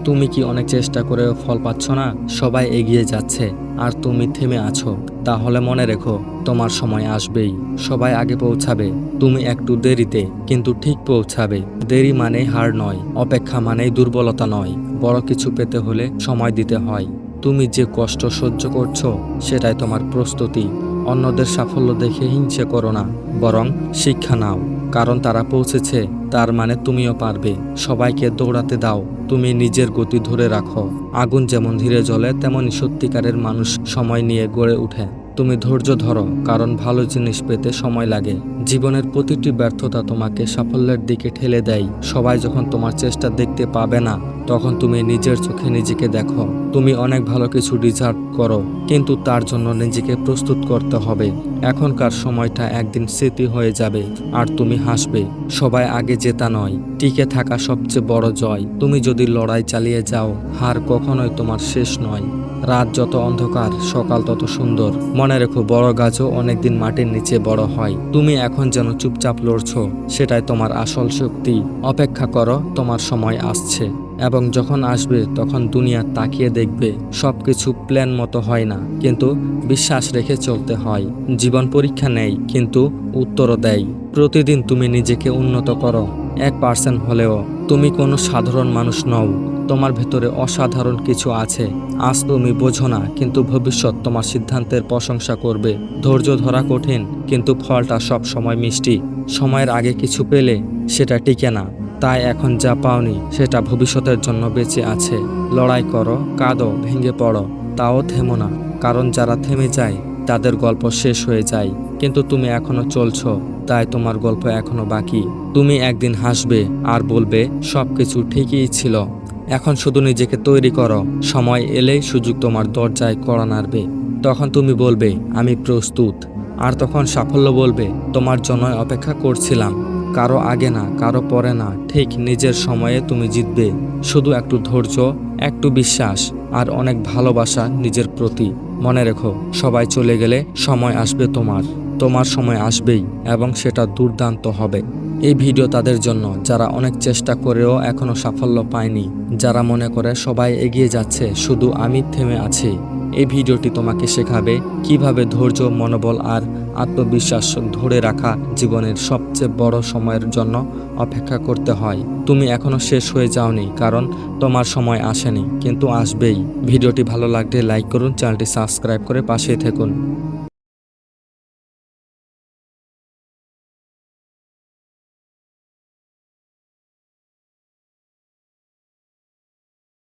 তুমি কি অনেক চেষ্টা করেও ফল পাচ্ছ না? সবাই এগিয়ে যাচ্ছে আর তুমি থেমে আছো। তাহলে মনে রেখো, তোমার সময় আসবেই। সবাই আগে পৌঁছাবে, তুমি একটু দেরিতে, কিন্তু ঠিক পৌঁছাবে। দেরি মানে হার নয়, অপেক্ষা মানেই দুর্বলতা নয়। বড় কিছু পেতে হলে সময় দিতে হয়। তুমি যে কষ্ট সহ্য করছো সেটাই তোমার প্রস্তুতি। অন্যদের সাফল্য দেখে হিংসে করো না, বরং শিক্ষা নাও। কারণ তারা পৌঁছেছে, তার মানে তুমিও পারবে। সবাইকে দৌড়াতে দাও, তুমি নিজের গতি ধরে রাখো। আগুন যেমন ধীরে জ্বলে, তেমনি সত্যিকারের মানুষ সময় নিয়ে গড়ে ওঠে। তুমি ধৈর্য ধরো, কারণ ভালো জিনিস পেতে সময় লাগে। জীবনের প্রতিটি ব্যর্থতা তোমাকে সাফল্যের দিকে ঠেলে দেয়। সবাই যখন তোমার চেষ্টা দেখতে পাবে না, তখন তুমি নিজের চোখে নিজেকে দেখো। তুমি অনেক ভালো কিছু ডিজার্ভ করো, কিন্তু তার জন্য নিজেকে প্রস্তুত করতে হবে। এখনকার সময়টা একদিন স্মৃতি হয়ে যাবে, আর তুমি হাসবে। সবাই আগে জেতা নয়, টিকে থাকা সবচেয়ে বড় জয়। তুমি যদি লড়াই চালিয়ে যাও, হার কখনোই তোমার শেষ নয়। রাত যত অন্ধকার, সকাল তত সুন্দর। মনে রেখো, বড় গাছও অনেকদিন মাটির নিচে বড় হয়। তুমি এখন যেন চুপচাপ লড়ছো, সেটাই তোমার আসল শক্তি। অপেক্ষা করো, তোমার সময় আসছে। এবং যখন আসবে, তখন দুনিয়া তাকিয়ে দেখবে। সবকিছু প্ল্যান মতো হয় না, কিন্তু বিশ্বাস রেখে চলতে হয়। জীবন পরীক্ষা নেই, কিন্তু উত্তরও দেয়। প্রতিদিন তুমি নিজেকে উন্নত করো, 1% হলেও। তুমি কোনো সাধারণ মানুষ নও, তোমার ভেতরে অসাধারণ কিছু আছে। আজ তুমি বোঝো না, কিন্তু ভবিষ্যৎ তোমার সিদ্ধান্তের প্রশংসা করবে। ধৈর্য ধরা কঠিন, কিন্তু ফলটা সব সময় মিষ্টি। সময়ের আগে কিছু পেলে সেটা টিকে না, তাই এখন যা পাওনি সেটা ভবিষ্যতের জন্য বেঁচে আছে। লড়াই করো, কাঁদো, ভেঙে পড়ো, তাও থেমো না। কারণ যারা থেমে যায়, তাদের গল্প শেষ হয়ে যায়। কিন্তু তুমি এখনো চলছো, তাই তোমার গল্প এখনো বাকি। তুমি একদিন হাসবে আর বলবে, সবকিছু ঠিকই ছিল। এখন শুধু নিজেকে তৈরি করো, সময় এলেই সুযোগ তোমার দরজায় কড়া নাড়বে। তখন তুমি বলবে, আমি প্রস্তুত। আর তখন সাফল্য বলবে, তোমার জন্যই অপেক্ষা করছিলাম। কারো আগে না, কারো পরে না, ঠিক নিজের সময়ে তুমি জিতবে। শুধু একটু ধৈর্য, একটু বিশ্বাস, আর অনেক ভালোবাসা নিজের প্রতি। মনে রেখো, সবাই চলে গেলে সময় আসবে তোমার। তোমার সময় আসবেই, এবং সেটা দুর্দান্ত হবে। এই ভিডিও তাদের জন্য যারা অনেক চেষ্টা করেও এখনো সাফল্য পায়নি, যারা মনে করে সবাই এগিয়ে যাচ্ছে, শুধু আমি থেমে আছি। এই ভিডিওটি তোমাকে শেখাবে কিভাবে ধৈর্য, মনোবল আর আত্মবিশ্বাস ধরে রাখা জীবনের সবচেয়ে বড় সময়ের জন্য অপেক্ষা করতে হয়। তুমি এখনো শেষ হয়ে যাওনি, কারণ তোমার সময় আসেনি, কিন্তু আসবেই। ভিডিওটি ভালো লাগলে লাইক করুন, চ্যানেলটি সাবস্ক্রাইব করে পাশেই থাকুন।